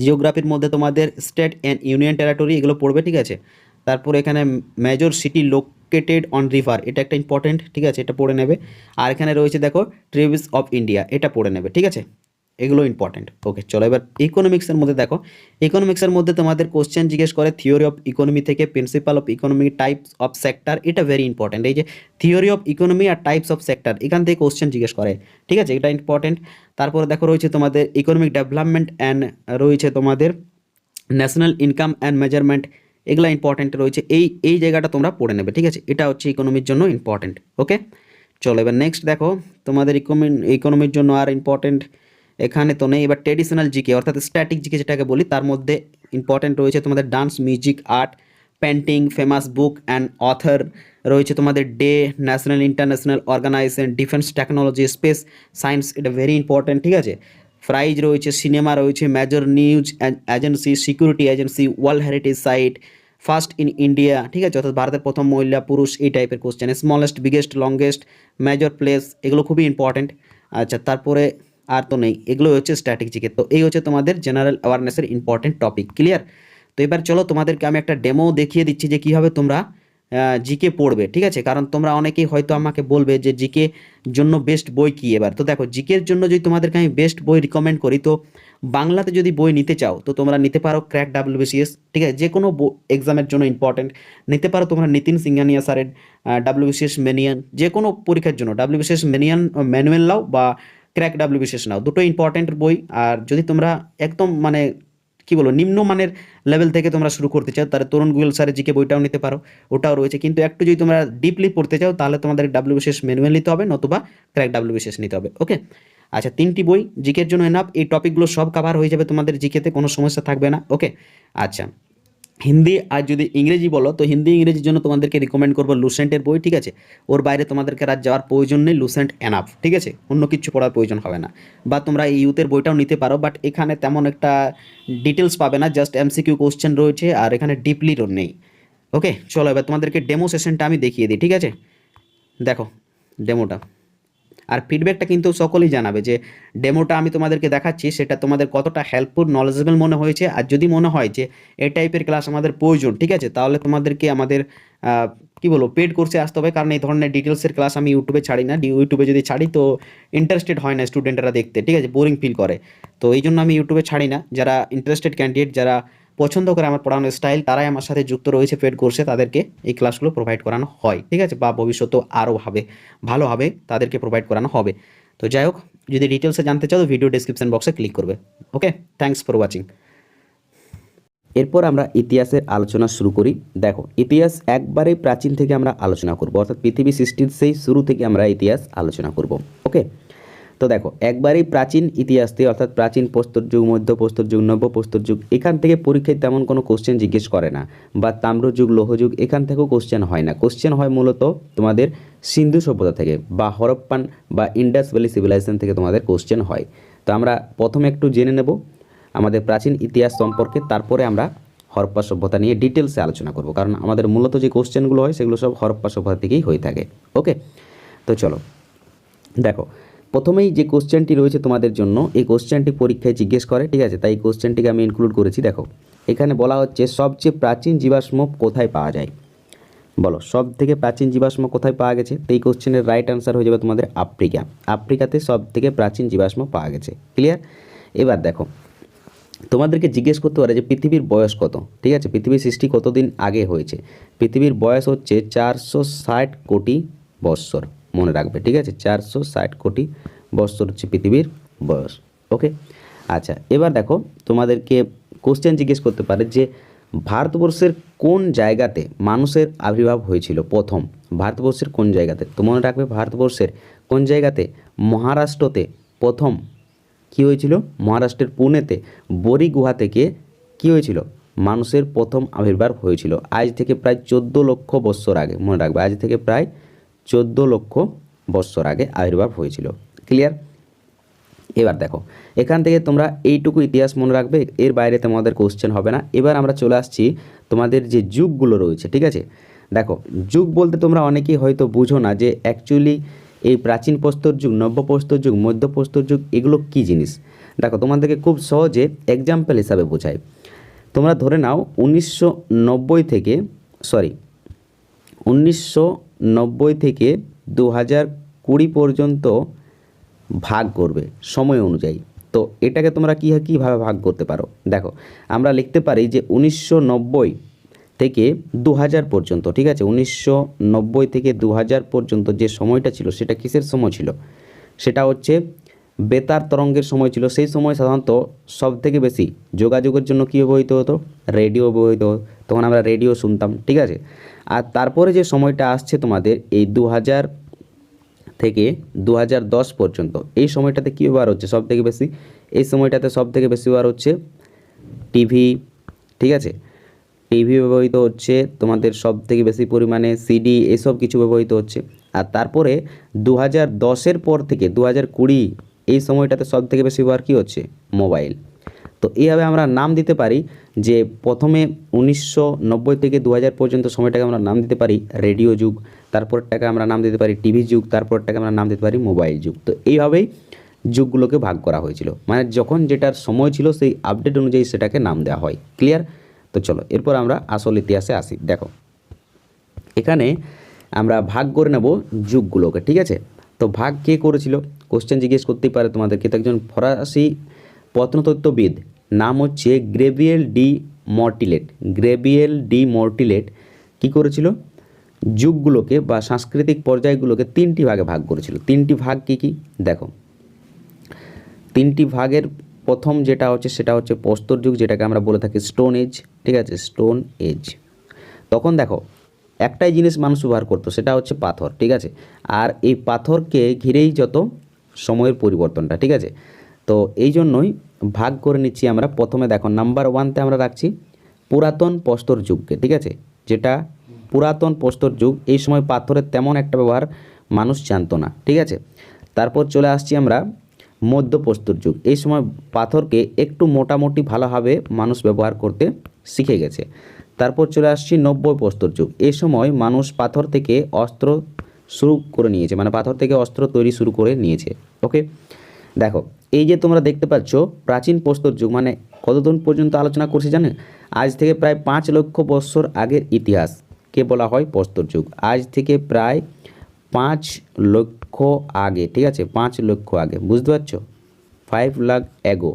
জিওগ্রাফির মধ্যে তোমাদের স্টেট অ্যান্ড ইউনিয়ন টেরিটরি, এগুলো পড়বে, ঠিক আছে। তারপরে এখানে major city located on river, এটা একটা ইম্পর্টেন্ট, ঠিক আছে, এটা পড়ে নেবে। আর এখানে রয়েছে দেখো ট্রিবিউস অফ ইন্ডিয়া, এটা পড়ে নেবে, ঠিক আছে, এগুলো ইম্পর্টেন্ট। ওকে চলো এবার ইকোনমিক্সের মধ্যে দেখো, ইকোনমিক্সের মধ্যে তোমাদের কোশ্চেন জিজ্ঞেস করে থিওরি অফ ইকোনমি থেকে, principal of economy, types of sector, এটা ভেরি ইম্পর্টেন্ট, এই যে থিওরি অফ ইকোনমি আর টাইপস অফ সেক্টর, এখান থেকে কোশ্চেন জিজ্ঞেস করে, ঠিক আছে, এটা ইম্পর্টেন্ট। তারপরে দেখো রয়েছে তোমাদের ইকোনমিক ডেভেলপমেন্ট অ্যান্ড রয়েছে তোমাদের ন্যাশনাল ইনকাম অ্যান্ড মেজারমেন্ট, এগুলো ইম্পর্টেন্ট রয়েছে, এই জায়গাটা তোমরা পড়ে নেবে, ঠিক আছে, এটা হচ্ছে ইকোনমির জন্য ইম্পর্টেন্ট। ওকে চলো এবার নেক্সট দেখো তোমাদের ইকোনমির জন্য আর ইম্পর্টেন্ট এখানে তো নেই। এবার ট্রেডিশনাল জিকে অর্থাৎ স্ট্যাটিক জিকে যেটাকে বলি, তার মধ্যে ইম্পর্টেন্ট রয়েছে তোমাদের dance, music, art, painting, famous book and author, রয়েছে তোমাদের day, national international organisation, defence technology, space science, এটা ভেরি ইম্পর্টেন্ট, ঠিক আছে, প্রাইজ রয়েছে, সিনেমা রয়েছে, major news agency, security agency, world heritage site, first in India, ঠিক আছে, অর্থাৎ ভারতের প্রথম মহিলা পুরুষ, এই টাইপের question, smallest, biggest, longest, major place, এগুলো খুবই ইম্পর্টেন্ট। আচ্ছা তারপরে আর তো নেই, এগুলো হচ্ছে স্ট্যাটিক জিকে। তো এই হচ্ছে তোমাদের জেনারেল অ্যাওয়ারনেসের ইম্পর্টেন্ট টপিক। ক্লিয়ার? তো এবার চলো তোমাদেরকে আমি একটা ডেমো দেখিয়ে দিচ্ছি যে কীভাবে তোমরা জিকে পড়বে, ঠিক আছে, কারণ তোমরা অনেকেই হয়তো আমাকে বলবে যে জিকে জন্য বেস্ট বই কী। এবার তো দেখো জিকের জন্য যদি তোমাদেরকে আমি বেস্ট বই রিকমেন্ড করি, তো বাংলাতে যদি বই নিতে চাও তো তোমরা নিতে পারো ক্র্যাক ডাব্লিউবিসিএস, ঠিক আছে, যে কোনো এক্সামের জন্য ইম্পর্টেন্ট। নিতে পারো তোমরা নিতিন সিংহানিয়া স্যারের ডাব্লিউবিসিএস ম্যানুয়াল, যে কোনো পরীক্ষার জন্য ডাব্লিউবিসিএস ম্যানুয়াল নাও বা ক্র্যাক ডাব্লিউবিসিএস নাও, দুটো ইম্পর্টেন্ট বই। আর যদি তোমরা একদম মানে কী বলো নিম্নমানের লেভেল থেকে তোমরা শুরু করতে চাও, তাহলে তরুণ গুগল স্যারের জিকে বইটাও নিতে পারো, ওটাও রয়েছে। কিন্তু একটু যদি তোমরা ডিপলি পড়তে চাও তাহলে তোমাদের ডাব্লিউবিসিএস ম্যানুয়াল নিতে হবে, নতুবা ক্র্যাক ডাব্লিউবিসিএস নিতে হবে। ওকে আচ্ছা, 3টি বই জিকের জন্য এনাফ, এই টপিকগুলো সব কভার হয়ে যাবে তোমাদের জিকেতে, কোনো সমস্যা থাকবে না। ওকে আচ্ছা, হিন্দি আর যদি ইংরেজি বলো তো হিন্দি ইংরেজির জন্য তোমাদেরকে রিকমেন্ড করবো লুসেন্টের বই, ঠিক আছে, ওর বাইরে তোমাদেরকে আর যাওয়ার প্রয়োজন নেই, লুসেন্ট এনাফ, ঠিক আছে, অন্য কিছু পড়ার প্রয়োজন হবে না। বা তোমরা এই ইউথের বইটাও নিতে পারো, বাট এখানে তেমন একটা ডিটেলস পাবে না, জাস্ট এমসিকিউ কোশ্চেন রয়েছে আর এখানে ডিপলি নেই। ওকে চলো এবার তোমাদেরকে ডেমো সেশনটা আমি দেখিয়ে দিই, ঠিক আছে, দেখো ডেমোটা, আর ফিডব্যাকটা কিন্তু সকলেই জানাবে যে ডেমোটা আমি তোমাদেরকে দেখাচ্ছি সেটা তোমাদের কতটা হেল্পফুল, নলেজেবল মনে হয়েছে। আর যদি মনে হয় যে এই টাইপের ক্লাস আমাদের প্রয়োজন, ঠিক আছে, তাহলে তোমাদেরকে আমাদের কী বলবো পেড কোর্সে আসতে হবে, কারণ এই ধরনের ডিটেলসের ক্লাস আমি ইউটিউবে ছাড়ি না, ইউটিউবে যদি ছাড়ি তো ইন্টারেস্টেড হয় না স্টুডেন্টরা দেখতে, ঠিক আছে, বোরিং ফিল করে, তো এই জন্য আমি ইউটিউবে ছাড়ি না। যারা ইন্টারেস্টেড ক্যান্ডিডেট, যারা পছন্দ করে আমার পড়ানোর স্টাইল, তারাই আমার সাথে যুক্ত রয়েছে পেড কোর্সে, তাদেরকে এই ক্লাসগুলো প্রোভাইড করানো হয়, ঠিক আছে, বা ভবিষ্যতেও আরও ভালো হবে তাদেরকে প্রোভাইড করানো হবে। তো যাই হোক, যদি ডিটেলসে জানতে চাও তো ভিডিও ডিসক্রিপশন বক্সে ক্লিক করবে। ওকে, থ্যাঙ্কস ফর ওয়াচিং। এরপর আমরা ইতিহাসের আলোচনা শুরু করি। দেখো, ইতিহাস একবারেই প্রাচীন থেকে আমরা আলোচনা করব, অর্থাৎ পৃথিবী সৃষ্টির সেই শুরু থেকে আমরা ইতিহাস আলোচনা করব। ওকে, তো দেখো একবারেই প্রাচীন ইতিহাস থেকে, অর্থাৎ প্রাচীন প্রস্তর যুগ, মধ্য প্রস্তর যুগ, নব্য প্রস্তর যুগ, এখান থেকে পরীক্ষায় তেমন কোনো কোশ্চেন জিজ্ঞেস করে না, বা তাম্রযুগ, লৌহযুগ এখান থেকেও কোশ্চেন হয় না। কোশ্চেন হয় মূলত তোমাদের সিন্ধু সভ্যতা থেকে বা হরপ্পান বা ইন্ডাস ভ্যালি সিভিলাইজেশন থেকে তোমাদের কোশ্চেন হয়। তো আমরা প্রথমে একটু জেনে নেব আমাদের প্রাচীন ইতিহাস সম্পর্কে, তারপরে আমরা হরপ্পা সভ্যতা নিয়ে ডিটেলসে আলোচনা করব, কারণ আমাদের মূলত যে কোশ্চেনগুলো হয় সেগুলো সব হরপ্পা সভ্যতা থেকেই হয়ে থাকে। ওকে, তো চলো দেখো, প্রথমেই যে কোশ্চেনটি রয়েছে তোমাদের জন্য, এই কোশ্চেনটি পরীক্ষায় জিজ্ঞেস করে, ঠিক আছে, তাই কোশ্চেনটিকে আমি ইনক্লুড করেছি। দেখো এখানে বলা হচ্ছে সবচেয়ে প্রাচীন জীবাশ্ম কোথায় পাওয়া যায়, বলো সব থেকে প্রাচীন জীবাশ্ম কোথায় পাওয়া গেছে। তো এই কোশ্চেনের রাইট আনসার হয়ে যাবে তোমাদের আফ্রিকা। আফ্রিকাতে সব থেকে প্রাচীন জীবাশ্ম পাওয়া গেছে। ক্লিয়ার? এবার দেখো তোমাদেরকে জিজ্ঞেস করতে পারে যে পৃথিবীর বয়স কত, ঠিক আছে, পৃথিবীর সৃষ্টি কতদিন আগে হয়েছে। পৃথিবীর বয়স হচ্ছে 460 কোটি বৎসর, মনে রাখবে, ঠিক আছে, 460 কোটি বৎসর হচ্ছে পৃথিবীর বয়স। ওকে, আচ্ছা এবার দেখো তোমাদেরকে কোশ্চেন জিজ্ঞেস করতে পারে যে ভারতবর্ষের কোন জায়গাতে মানুষের আবির্ভাব হয়েছিল প্রথম। ভারতবর্ষের কোন জায়গাতে, তো মনে রাখবে ভারতবর্ষের কোন জায়গাতে, মহারাষ্ট্রতে প্রথম কী হয়েছিল, মহারাষ্ট্রের পুনেতে বরি গুহা থেকে কী হয়েছিল, মানুষের প্রথম আবির্ভাব হয়েছিল। আজ থেকে প্রায় 14 লক্ষ বৎসর আগে, মনে রাখবে আজ থেকে প্রায় 14 লক্ষ বৎসর আগে আবির্ভাব হয়েছিল। ক্লিয়ার? এবার দেখো এখান থেকে তোমরা এইটুকু ইতিহাস মনে রাখবে, এর বাইরে তোমাদের কোশ্চেন হবে না। এবার আমরা চলে আসছি তোমাদের যে যুগগুলো রয়েছে, ঠিক আছে। দেখো যুগ বলতে তোমরা অনেকেই হয়তো বুঝো না যে অ্যাকচুয়ালি এই প্রাচীন প্রস্তর যুগ, নব্য প্রস্তর যুগ, মধ্য প্রস্তর যুগ এগুলো কী জিনিস। দেখো তোমাদেরকে খুব সহজে এক্সাম্পল হিসাবে বোঝায়। তোমরা ধরে নাও 1990 থেকে 2020 পর্যন্ত ভাগ করবে সময় অনুযায়ী। তো এটাকে তোমরা কীভাবে ভাগ করতে পারো, দেখো আমরা লিখতে পারি যে 1990 থেকে 2000 পর্যন্ত, ঠিক আছে, 1990 থেকে 2000 পর্যন্ত যে সময়টা ছিল সেটা কিসের সময় ছিল, সেটা হচ্ছে বেতার তরঙ্গের সময় ছিল। সেই সময় সাধারণত সব থেকে বেশি যোগাযোগের জন্য কী ব্যবহৃত হতো, রেডিও ব্যবহৃত হতো, তখন আমরা রেডিও শুনতাম, ঠিক আছে। আর তারপরে যে সময়টা আসছে তোমাদের এই 2000 থেকে 2010 পর্যন্ত, এই সময়টাতে কী ব্যবহার হচ্ছে সব থেকে বেশি, এই সময়টাতে সব থেকে বেশি ব্যবহার হচ্ছে টিভি, ঠিক আছে, টিভি ব্যবহৃত হচ্ছে তোমাদের সব থেকে বেশি পরিমাণে, সিডি এসব কিছু ব্যবহৃত হচ্ছে। আর তারপরে 2010-এর পর থেকে 2020 এই সময়টাতে সব থেকে বেশি ব্যবহার কী হচ্ছে, মোবাইল। তো এইভাবে আমরা নাম দিতে পারি যে প্রথমে 1990 থেকে 2000 পর্যন্ত সময়টাকে আমরা নাম দিতে পারি রেডিও যুগ, তারপরটাকে আমরা নাম দিতে পারি টিভি যুগ, তারপরটাকে আমরা নাম দিতে পারি মোবাইল যুগ। তো এইভাবেই যুগগুলোকে ভাগ করা হয়েছিল, মানে যখন যেটার সময় ছিল সেই আপডেট অনুযায়ী সেটাকে নাম দেওয়া হয়। ক্লিয়ার? তো চলো এরপর আমরা আসল ইতিহাসে আসি। দেখো এখানে আমরা ভাগ করে নেব যুগগুলোকে, ঠিক আছে। তো ভাগ কে করেছিল, কোশ্চেন জিজ্ঞেস করতেই পারে তোমাদেরকে। তো একজন ফরাসি প্রত্নতত্ত্ববিদ, নাম হচ্ছে গ্রেভিয়েল ডি মর্টিলেট। গ্রেভিয়েল ডি মর্টিলেট কী করেছিল, যুগগুলোকে বা সাংস্কৃতিক পর্যায়গুলোকে 3টি ভাগে ভাগ করেছিল। 3টি ভাগ কী কী, দেখো 3টি ভাগের প্রথম যেটা হচ্ছে সেটা হচ্ছে প্রস্তর যুগ, যেটাকে আমরা বলে থাকি স্টোন এজ, ঠিক আছে, স্টোন এজ। তখন দেখো একটাই জিনিস মানুষ ব্যবহার করতো, সেটা হচ্ছে পাথর, ঠিক আছে। আর এই পাথরকে ঘিরেই যত সময়ের পরিবর্তনটা, ঠিক আছে। তো এই জন্যই ভাগ করে নিচ্ছি আমরা। প্রথমে দেখো নাম্বার 1তে আমরা রাখছি পুরাতন প্রস্তর যুগকে, ঠিক আছে, যেটা পুরাতন প্রস্তর যুগ। এই সময় পাথরের তেমন একটা ব্যবহার মানুষ জানতো না, ঠিক আছে। তারপর চলে আসছি আমরা মধ্য প্রস্তর যুগ। এই সময় পাথরকে একটু মোটামুটি ভালোভাবে মানুষ ব্যবহার করতে শিখে গেছে। তারপর চলে আসছি নব্য প্রস্তর যুগ। এই সময় মানুষ পাথর থেকে অস্ত্র শুরু করে নিয়েছে, মানে পাথর থেকে অস্ত্র তৈরি শুরু করে নিয়েছে। ওকে, দেখো এই যে তোমরা দেখতে পাচ্ছ প্রাচীন প্রস্তর যুগ, মানে কতদিন পর্যন্ত আলোচনা করছি জানেন, আজ থেকে প্রায় 5 লক্ষ বৎসর আগের ইতিহাসকে বলা হয় প্রস্তর যুগ। আজ থেকে প্রায় 5 লক্ষ আগে, ঠিক আছে, 5 লক্ষ আগে, বুঝতে পারছো, 5 লাখ অ্যাগো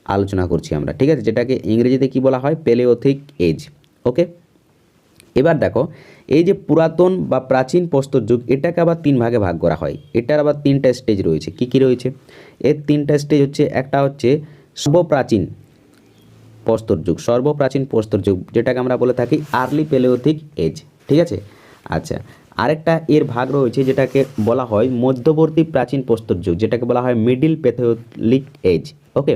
আলোচনা করছি আমরা, ঠিক আছে, যেটাকে ইংরেজিতে কি বলা হয়, প্যালিওথিক এজ। ওকে, এবার দেখো এই যে পুরাতন বা প্রাচীন প্রস্তর যুগ, এটাকে আবার 3 ভাগে ভাগ করা হয়। এটার আবার 3টা স্টেজ রয়েছে। কি কি রয়েছে এর 3টা স্টেজ হচ্ছে, একটা হচ্ছে সর্বপ্রাচীন প্রস্তর যুগ, সর্বপ্রাচীন প্রস্তর যুগ, যেটাকে আমরা বলে থাকি আর্লি প্যালিওলিথিক এজ। ঠিক আছে। আচ্ছা, আরেকটা এর ভাগ রয়েছে যেটাকে বলা হয় মধ্যবর্তী প্রাচীন প্রস্তর যুগ, যেটাকে বলা হয় মিডিল প্যালিওলিথিক এজ। ওকে।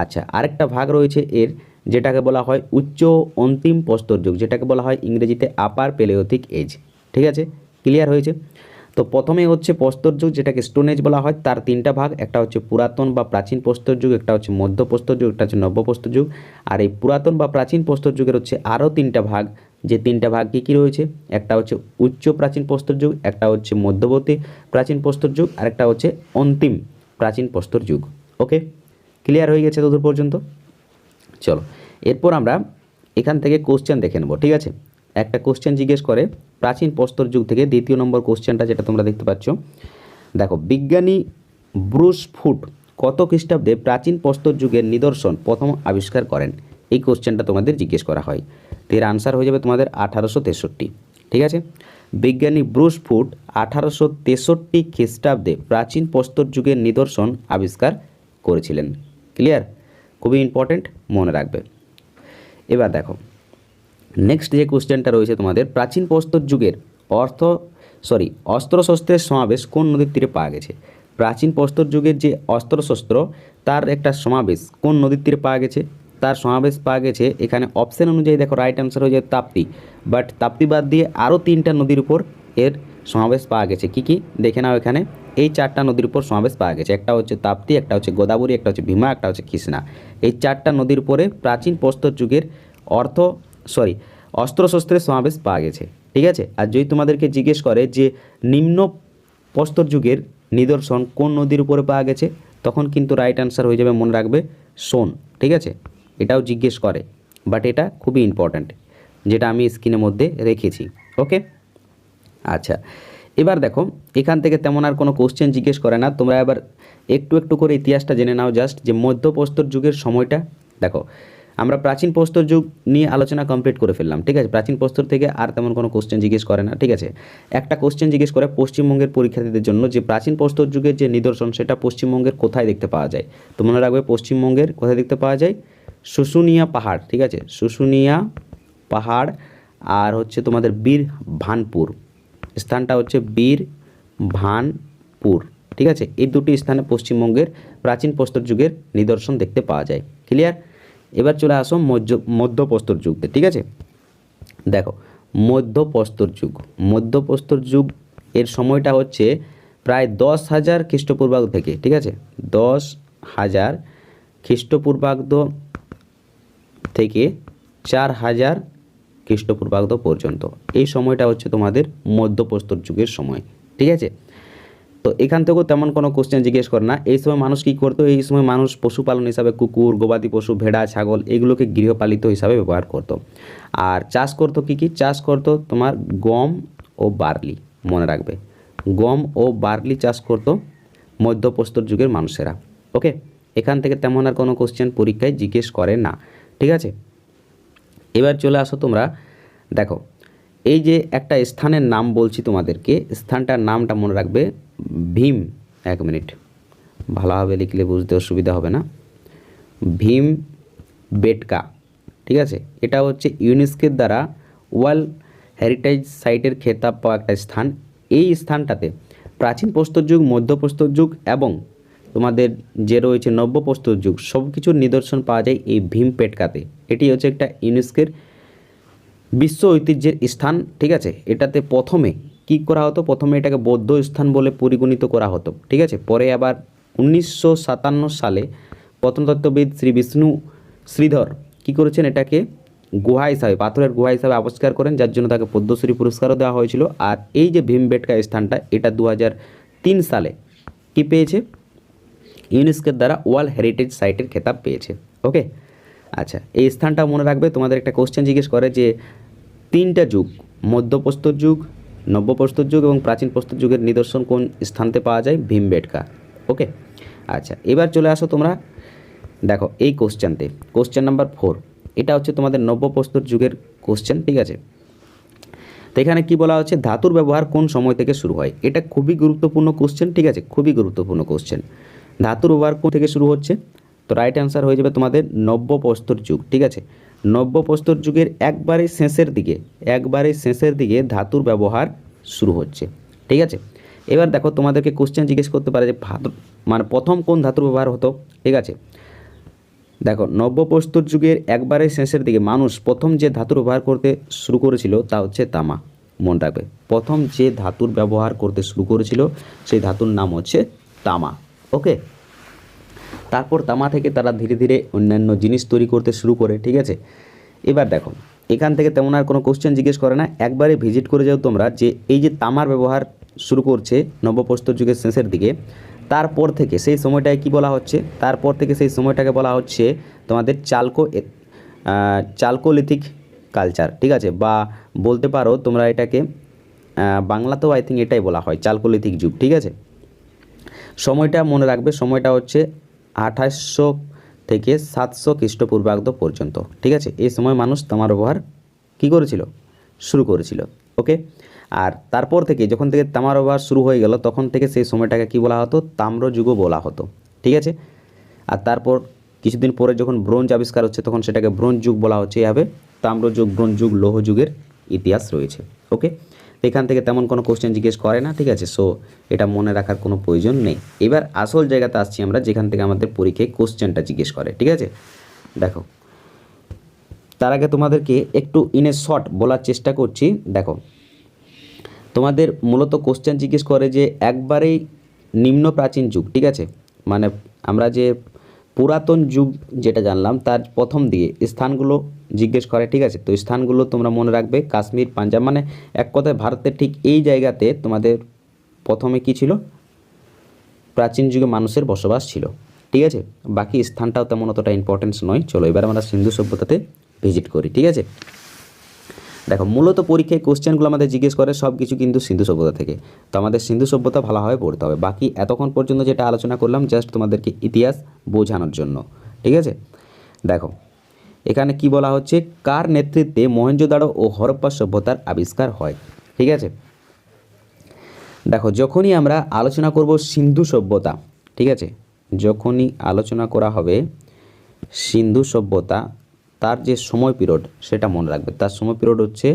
আচ্ছা, আরেকটা ভাগ রয়েছে এর, যেটাকে বলা হয় উচ্চ অন্তিম প্রস্তর যুগ, যেটাকে বলা হয় ইংরেজিতে আপার প্যালিওলিথিক এজ। ঠিক আছে, ক্লিয়ার হয়েছে? তো প্রথমে হচ্ছে প্রস্তর যুগ, যেটাকে স্টোন এজ বলা হয়, তার তিনটা ভাগ, একটা হচ্ছে পুরাতন বা প্রাচীন প্রস্তর যুগ, একটা হচ্ছে মধ্য প্রস্তর যুগ, একটা হচ্ছে নব্য প্রস্তর যুগ। আর এই পুরাতন বা প্রাচীন প্রস্তর যুগের হচ্ছে আরও তিনটা ভাগ, যে তিনটা ভাগ কী কী রয়েছে, একটা হচ্ছে উচ্চ প্রাচীন প্রস্তর যুগ, একটা হচ্ছে মধ্যবর্তী প্রাচীন প্রস্তর যুগ, আর একটা হচ্ছে অন্তিম প্রাচীন প্রস্তর যুগ। ওকে, ক্লিয়ার হয়ে গেছে ততদূর পর্যন্ত? চলো, এরপর আমরা এখান থেকে কোশ্চেন দেখে নেব। ঠিক আছে, একটা কোশ্চেন জিজ্ঞেস করে প্রাচীন প্রস্তর যুগ থেকে, দ্বিতীয় নম্বর কোশ্চেনটা যেটা তোমরা দেখতে পাচ্ছ। দেখো, বিজ্ঞানী ব্রুস ফুট কত খ্রিস্টাব্দে প্রাচীন প্রস্তর যুগের নিদর্শন প্রথম আবিষ্কার করেন? এই কোশ্চেনটা তোমাদের জিজ্ঞেস করা হয়। তো এর আনসার হয়ে যাবে তোমাদের 1863। ঠিক আছে, বিজ্ঞানী ব্রুস ফুট 1863 খ্রিস্টাব্দে প্রাচীন প্রস্তর যুগের নিদর্শন আবিষ্কার করেছিলেন। ক্লিয়ার? খুবই ইম্পর্টেন্ট, মনে রাখবে। এবার দেখো, নেক্সট যে কোশ্চেনটা রয়েছে তোমাদের, প্রাচীন প্রস্তর যুগের অস্ত্রশস্ত্রের সমাবেশ কোন নদীর তীরে পাওয়া গেছে? প্রাচীন প্রস্তর যুগের যে অস্ত্রশস্ত্র, তার একটা সমাবেশ কোন নদীর তীরে পাওয়া গেছে? তার সমাবেশ পাওয়া গেছে, এখানে অপশান অনুযায়ী দেখো রাইট অ্যান্সার হয়ে যায় তাপ্তি, বাট তাপ্তি বাদ দিয়ে আরও তিনটা নদীর উপর এর সমাবেশ পাওয়া গেছে। কি কি দেখে নাও, এখানে এই চারটা নদীর উপর সমাবেশ পাওয়া গেছে। একটা হচ্ছে তাপ্তি, একটা হচ্ছে গোদাবরী, একটা হচ্ছে ভীমা, একটা হচ্ছে কৃষ্ণা। এই চারটা নদীর উপরে প্রাচীন প্রস্তর যুগের অস্ত্রশস্ত্রের সমাবেশ পাওয়া গেছে। ঠিক আছে, আর যদি তোমাদেরকে জিজ্ঞেস করে যে নিম্ন প্রস্তর যুগের নিদর্শন কোন নদীর উপরে পাওয়া গেছে, তখন কিন্তু রাইট অ্যান্সার হয়ে যাবে, মনে রাখবে, সোন। ঠিক আছে, এটাও জিজ্ঞেস করে, বাট এটা খুবই ইম্পর্ট্যান্ট, যেটা আমি স্ক্রিনের মধ্যে রেখেছি। ওকে। আচ্ছা, এবার দেখো, এখান থেকে তেমন আর কোনো কোশ্চেন জিজ্ঞেস করে না, তোমরা এবার একটু একটু করে ইতিহাসটা জেনে নাও জাস্ট, যে মধ্য প্রস্তর যুগের সময়টা। দেখো, আমরা প্রাচীন প্রস্তর যুগ নিয়ে আলোচনা কমপ্লিট করে ফেললাম। ঠিক আছে, প্রাচীন প্রস্তর থেকে আর তেমন কোনো কোশ্চেন জিজ্ঞেস করে না। ঠিক আছে, একটা কোশ্চেন জিজ্ঞেস করে পশ্চিমবঙ্গের পরীক্ষার্থীদের জন্য, যে প্রাচীন প্রস্তর যুগের যে নিদর্শন সেটা পশ্চিমবঙ্গের কোথায় দেখতে পাওয়া যায়? তো মনে রাখবে, পশ্চিমবঙ্গের কোথায় দেখতে পাওয়া যায়? শুশুনিয়া পাহাড়। ঠিক আছে, শুশুনিয়া পাহাড়, আর হচ্ছে তোমাদের বীরভানপুর, স্থানটা হচ্ছে বীরভানপুর। ঠিক আছে, এই দুটি স্থানে পশ্চিমবঙ্গের প্রাচীন প্রস্তর যুগের নিদর্শন দেখতে পাওয়া যায়। ক্লিয়ার? এবার চলে আসো মধ্য প্রস্তর যুগতে। ঠিক আছে, দেখো, মধ্য প্রস্তর যুগ এর সময়টা হচ্ছে প্রায় 10,000 খ্রিস্টপূর্বাব্দ থেকে। ঠিক আছে, 10,000 খ্রিস্টপূর্বাব্দ থেকে 4,000 খ্রিস্টপূর্বাব্দ পর্যন্ত, এই সময়টা হচ্ছে তোমাদের মধ্য প্রস্তর যুগের সময়। ঠিক আছে, তো এখান থেকেও তেমন কোনো কোশ্চেন জিজ্ঞেস করে না। এই সময় মানুষ কী করতো? এই সময় মানুষ পশুপালন হিসাবে কুকুর, গবাদি পশু, ভেড়া, ছাগল, এগুলোকে গৃহপালিত হিসাবে ব্যবহার করতো। আর চাষ করতো কী কী? চাষ করতো তোমার গম ও বার্লি, মনে রাখবে, গম ও বার্লি চাষ করতো মধ্য প্রস্তর যুগের মানুষেরা। ওকে, এখান থেকে তেমন আর কোনো কোশ্চেন পরীক্ষায় জিজ্ঞেস করে না। ঠিক আছে, এবার চলে আসো তোমরা, দেখো, এই যে একটা স্থানের নাম বলছি তোমাদেরকে, স্থানটার নামটা মনে রাখবে, ভীম, এক মিনিট, ভালোভাবে লিখলে বুঝতে অসুবিধা হবে না, ভীম বেটকা। ঠিক আছে, এটা হচ্ছে ইউনেস্কোর দ্বারা ওয়ার্ল্ড হেরিটেজ সাইটের খেতাব পাওয়া একটা স্থান। এই স্থানটাতে প্রাচীন প্রস্তর যুগ, মধ্য প্রস্তর যুগ এবং তোমাদের যে রয়েছে নব্য প্রস্তর যুগ, সব কিছুর নিদর্শন পাওয়া যায় এই ভীমপেটকাতে। এটি হচ্ছে একটা ইউনেস্কোর বিশ্ব ঐতিহ্যের স্থান। ঠিক আছে, এটাতে প্রথমে কী করা হতো? প্রথমে এটাকে বৌদ্ধ স্থান বলে পরিগণিত করা হতো। ঠিক আছে, পরে আবার 1957 সালে প্রত্নতত্ত্ববিদ শ্রী বিষ্ণু শ্রীধর কী করেছেন? এটাকে গুহা হিসাবে, পাথরের গুহা হিসাবে আবিষ্কার করেন, যার জন্য তাকে পদ্মশ্রী পুরস্কারও দেওয়া হয়েছিল। আর এই যে ভীমবেটকা স্থানটা, এটা 2003 সালে কী পেয়েছে? ইউনেস্কোর দ্বারা ওয়ার্ল্ড হেরিটেজ সাইটের খেতাব পেয়েছে। ওকে, আচ্ছা, এই স্থানটা মনে রাখবে। তোমাদের একটা কোশ্চেন জিজ্ঞেস করে যে তিনটা যুগ, মধ্য প্রস্তর যুগ, নব্য প্রস্তর যুগ এবং প্রাচীন প্রস্তর যুগের নিদর্শন কোন স্থানতে পাওয়া যায়? ভীমবেটকা। ওকে, আচ্ছা, এবার চলে আসো তোমরা, দেখো এই কোশ্চেনতে, কোশ্চেন নাম্বার 4, এটা হচ্ছে তোমাদের নব্য প্রস্তর যুগের কোশ্চেন। ঠিক আছে, তো এখানে কি বলা হচ্ছে? ধাতুর ব্যবহার কোন সময় থেকে শুরু হয়? এটা খুবই গুরুত্বপূর্ণ কোশ্চেন। ঠিক আছে, খুবই গুরুত্বপূর্ণ কোশ্চেন। ধাতুর ব্যবহার কোন থেকে শুরু হচ্ছে? তো রাইট অ্যান্সার হয়ে যাবে তোমাদের নব্যপ্রস্তর যুগ। ঠিক আছে, নব্যপ্রস্তর যুগের একবারে শেষের দিকে ধাতুর ব্যবহার শুরু হচ্ছে। ঠিক আছে, এবার দেখো তোমাদেরকে কোশ্চেন জিজ্ঞেস করতে পারে যে মানে প্রথম কোন ধাতুর ব্যবহার হতো। ঠিক আছে, দেখো নব্যপ্রস্তর যুগের একবারে শেষের দিকে মানুষ প্রথম যে ধাতুর ব্যবহার করতে শুরু করেছিল তা হচ্ছে তামা। মনে রাখবে, প্রথম যে ধাতুর ব্যবহার করতে শুরু করেছিল সেই ধাতুর নাম হচ্ছে তামা। ওকে, তারপর তামা থেকে তারা ধীরে ধীরে অন্যান্য জিনিস তৈরি করতে শুরু করে। ঠিক আছে, এবার দেখো এখান থেকে তেমন আর কোনো কোশ্চেন জিজ্ঞেস করে না, একবারে ভিজিট করে যাও তোমরা যে এই যে তামার ব্যবহার শুরু করছে নব্যপ্রস্তর যুগের শেষের দিকে, তারপর থেকে সেই সময়টাকে কি বলা হচ্ছে, তারপর থেকে সেই সময়টাকে বলা হচ্ছে তোমাদের চালকোলিথিক কালচার। ঠিক আছে, বা বলতে পারো তোমরা এটাকে বাংলাতেও আই থিঙ্ক এটাই বলা হয় চালকোলিথিক যুগ। ঠিক আছে, সময়টা মনে রাখবে, সময়টা হচ্ছে 2800 থেকে 700 খ্রিস্টপূর্বাব্দ পর্যন্ত। ঠিক আছে, এই সময় মানুষ তামার ব্যবহার কী করেছিল, শুরু করেছিল। ওকে, আর তারপর থেকে যখন থেকে তামার ব্যবহার শুরু হয়ে গেল তখন থেকে সেই সময়টাকে কি বলা হতো, তাম্রযুগও বলা হতো। ঠিক আছে, আর তারপর কিছুদিন পরে যখন ব্রোঞ্জ আবিষ্কার হচ্ছে তখন সেটাকে ব্রোঞ্জ যুগ বলা হচ্ছে। এভাবে তাম্রযুগ, ব্রোঞ্জ যুগ, লৌহ যুগের ইতিহাস রয়েছে। ওকে, এখান থেকে তেমন কোনো কোশ্চেন জিজ্ঞেস করে না। ঠিক আছে, সো এটা মনে রাখার কোনো প্রয়োজন নেই। এবার আসল জায়গাতে আসছি আমরা, যেখান থেকে আমাদের পরীক্ষায় কোশ্চেনটা জিজ্ঞেস করে। ঠিক আছে, দেখো তার আগে তোমাদেরকে একটু ইনে শর্ট বলার চেষ্টা করছি। দেখো তোমাদের মূলত কোশ্চেন জিজ্ঞেস করে যে একবারেই নিম্ন প্রাচীন যুগ। ঠিক আছে, মানে আমরা যে পুরাতন যুগ যেটা জানলাম তার প্রথম দিকে স্থানগুলো জিজ্ঞেস করে। ঠিক আছে, তো স্থানগুলো তোমরা মনে রাখবে, কাশ্মীর, পাঞ্জাব, মানে এক কথায় ভারতের ঠিক এই জায়গাতে তোমাদের প্রথমে কি ছিল, প্রাচীন যুগে মানুষের বসবাস ছিল। ঠিক আছে, বাকি স্থানটাও তেমন অতটা ইম্পর্টেন্স নয়। চলো এবার আমরা সিন্ধু সভ্যতাতে ভিজিট করি। ঠিক আছে, দেখো মূলত পরীক্ষায় কোশ্চেনগুলো আমাদের জিজ্ঞেস করে সব কিছু কিন্তু সিন্ধু সভ্যতা থেকে, তো আমাদের সিন্ধু সভ্যতা ভালোভাবে পড়তে হবে। বাকি এতক্ষণ পর্যন্ত যেটা আলোচনা করলাম জাস্ট তোমাদেরকে ইতিহাস বোঝানোর জন্য। ঠিক আছে, দেখো এখানে কি বলা হচ্ছে, কার নেতৃত্বে মহেঞ্জোদাড়ো ও হরপ্পা সভ্যতার আবিষ্কার হয়। ঠিক আছে, দেখো যখনই আমরা আলোচনা করব সিন্ধু সভ্যতা, ঠিক আছে, যখনই আলোচনা করা হবে সিন্ধু সভ্যতা, তার যে সময় পিরিয়ড সেটা মনে রাখবে। তার সময় পিরিয়ড হচ্ছে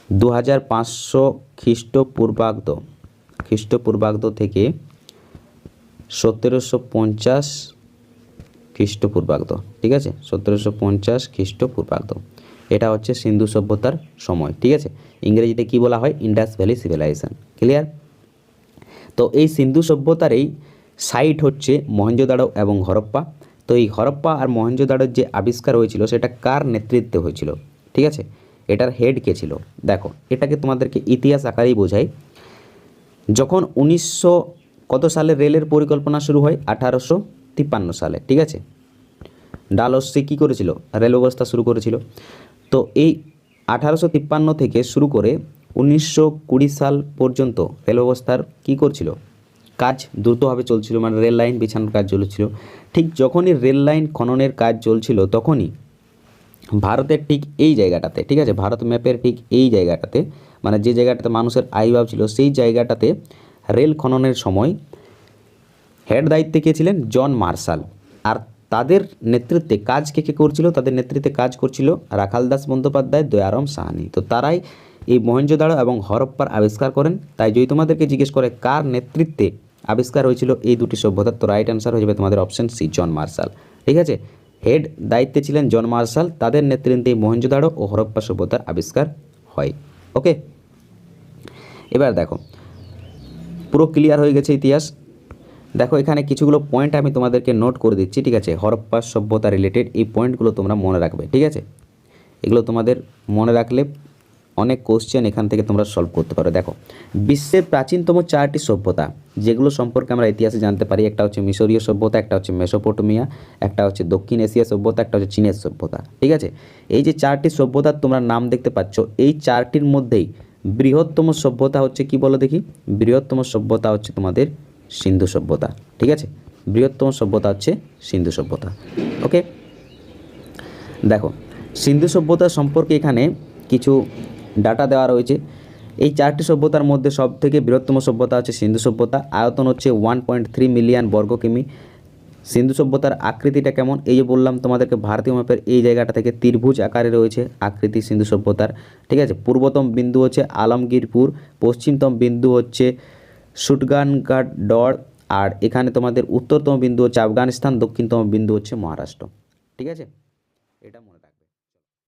2500 খ্রিস্টপূর্বাব্দ থেকে 1750 খ্রিস্টপূর্বাব্দ। ঠিক আছে, 1750 খ্রিস্টপূর্বাব্দ, এটা হচ্ছে সিন্ধু সভ্যতার সময়। ঠিক আছে, ইংরেজিতে কি বলা হয়, ইন্ডাস ভ্যালি সিভিলাইজেশন। ক্লিয়ার? তো এই সিন্ধু সভ্যতার এই সাইট হচ্ছে মহেঞ্জোদাড়ো এবং হরপ্পা। তো এই হরপ্পা আর মহেঞ্জোদাড়োর যে আবিষ্কার হয়েছিল সেটা কার নেতৃত্বে হয়েছিল। ঠিক আছে, এটার হেড কে ছিল। দেখো এটাকে তোমাদেরকে ইতিহাস আকারেই বোঝাই। যখন 1900 কত সালে রেলের পরিকল্পনা শুরু হয়, 1853 সালে। ঠিক আছে, ডালহৌসি কী করেছিল, রেল ব্যবস্থা শুরু করেছিল। তো এই 1853 থেকে শুরু করে 1920 সাল পর্যন্ত রেল ব্যবস্থার কী করছিল, কাজ দ্রুতভাবে চলছিল, মানে রেল লাইন বিছানোর কাজ চলছিল। ঠিক যখনই রেল লাইন খননের কাজ চলছিল তখনই ভারতের ঠিক এই জায়গাটাতে, ঠিক আছে, ভারত ম্যাপের ঠিক এই জায়গাটাতে, মানে যে জায়গাটাতে মানুষের আবির্ভাব ছিল সেই জায়গাটাতে রেল খননের সময় হেড দায়িত্বে কে ছিলেন, জন মার্শাল। আর তাদের নেতৃত্বে কাজ কে কে করছিল, তাদের নেতৃত্বে কাজ করছিল রাখালদাস বন্দ্যোপাধ্যায়, দয়ারাম সাহানি। তো তারাই এই মহেঞ্জোদাড়ো এবং হরপ্পার আবিষ্কার করেন। তাই যদি তোমাদেরকে জিজ্ঞেস করে কার নেতৃত্বে আবিষ্কার হয়েছিল এই দুটি সভ্যতার, তো রাইট অ্যান্সার হয়ে যাবে তোমাদের অপশন সি, জন মার্শাল। ঠিক আছে, হেড দায়িত্বে ছিলেন জন মার্শাল, তাদের নেতৃত্বে মহেঞ্জোদাড়ো ও হরপ্পা সভ্যতার আবিষ্কার হয়। ওকে, এবার দেখো পুরো ক্লিয়ার হয়ে গেছে ইতিহাস। দেখো এখানে কিছুগুলো পয়েন্ট আমি তোমাদেরকে নোট করে দিচ্ছি। ঠিক আছে, হরপ্পা সভ্যতা রিলেটেড এই পয়েন্টগুলো তোমরা মনে রাখবে। ঠিক আছে, এগুলো তোমাদের মনে রাখলে অনেক কোশ্চেন এখান থেকে তোমরা সলভ করতে পারো। দেখো বিশ্বের প্রাচীনতম 4টি সভ্যতা যেগুলো সম্পর্কে আমরা ইতিহাসে জানতে পারি, একটা হচ্ছে মিশরীয় সভ্যতা, একটা হচ্ছে মেসোপটেমিয়া, একটা হচ্ছে দক্ষিণ এশিয়া সভ্যতা, একটা হচ্ছে চীনের সভ্যতা। ঠিক আছে, এই যে 4টি সভ্যতার তোমরা নাম দেখতে পাচ্ছ, এই 4টির মধ্যেই বৃহত্তম সভ্যতা হচ্ছে কি বলো দেখি, বৃহত্তম সভ্যতা হচ্ছে তোমাদের সিন্ধু সভ্যতা। ঠিক আছে, বৃহত্তম সভ্যতা হচ্ছে সিন্ধু সভ্যতা। ওকে, দেখো সিন্ধু সভ্যতা সম্পর্কে এখানে কিছু ডাটা দেওয়া রয়েছে। এই 4টি সভ্যতার মধ্যে সবথেকে বৃহত্তম সভ্যতা হচ্ছে সিন্ধু সভ্যতা। আয়তন হচ্ছে 1.3 মিলিয়ন বর্গ কিমি। সিন্ধু সভ্যতার আকৃতিটা কেমন, এই যে বললাম তোমাদেরকে ভারতীয় ম্যাপের এই জায়গাটা থেকে ত্রিভুজ আকারে রয়েছে আকৃতি সিন্ধু সভ্যতার। ঠিক আছে, পূর্বতম বিন্দু হচ্ছে আলমগীরপুর, পশ্চিমতম বিন্দু হচ্ছে সুটগানঘাট ডর, আর এখানে তোমাদের উত্তরতম বিন্দু হচ্ছে আফগানিস্তান, দক্ষিণতম বিন্দু হচ্ছে মহারাষ্ট্র। ঠিক আছে, এটা মনে রাখবে।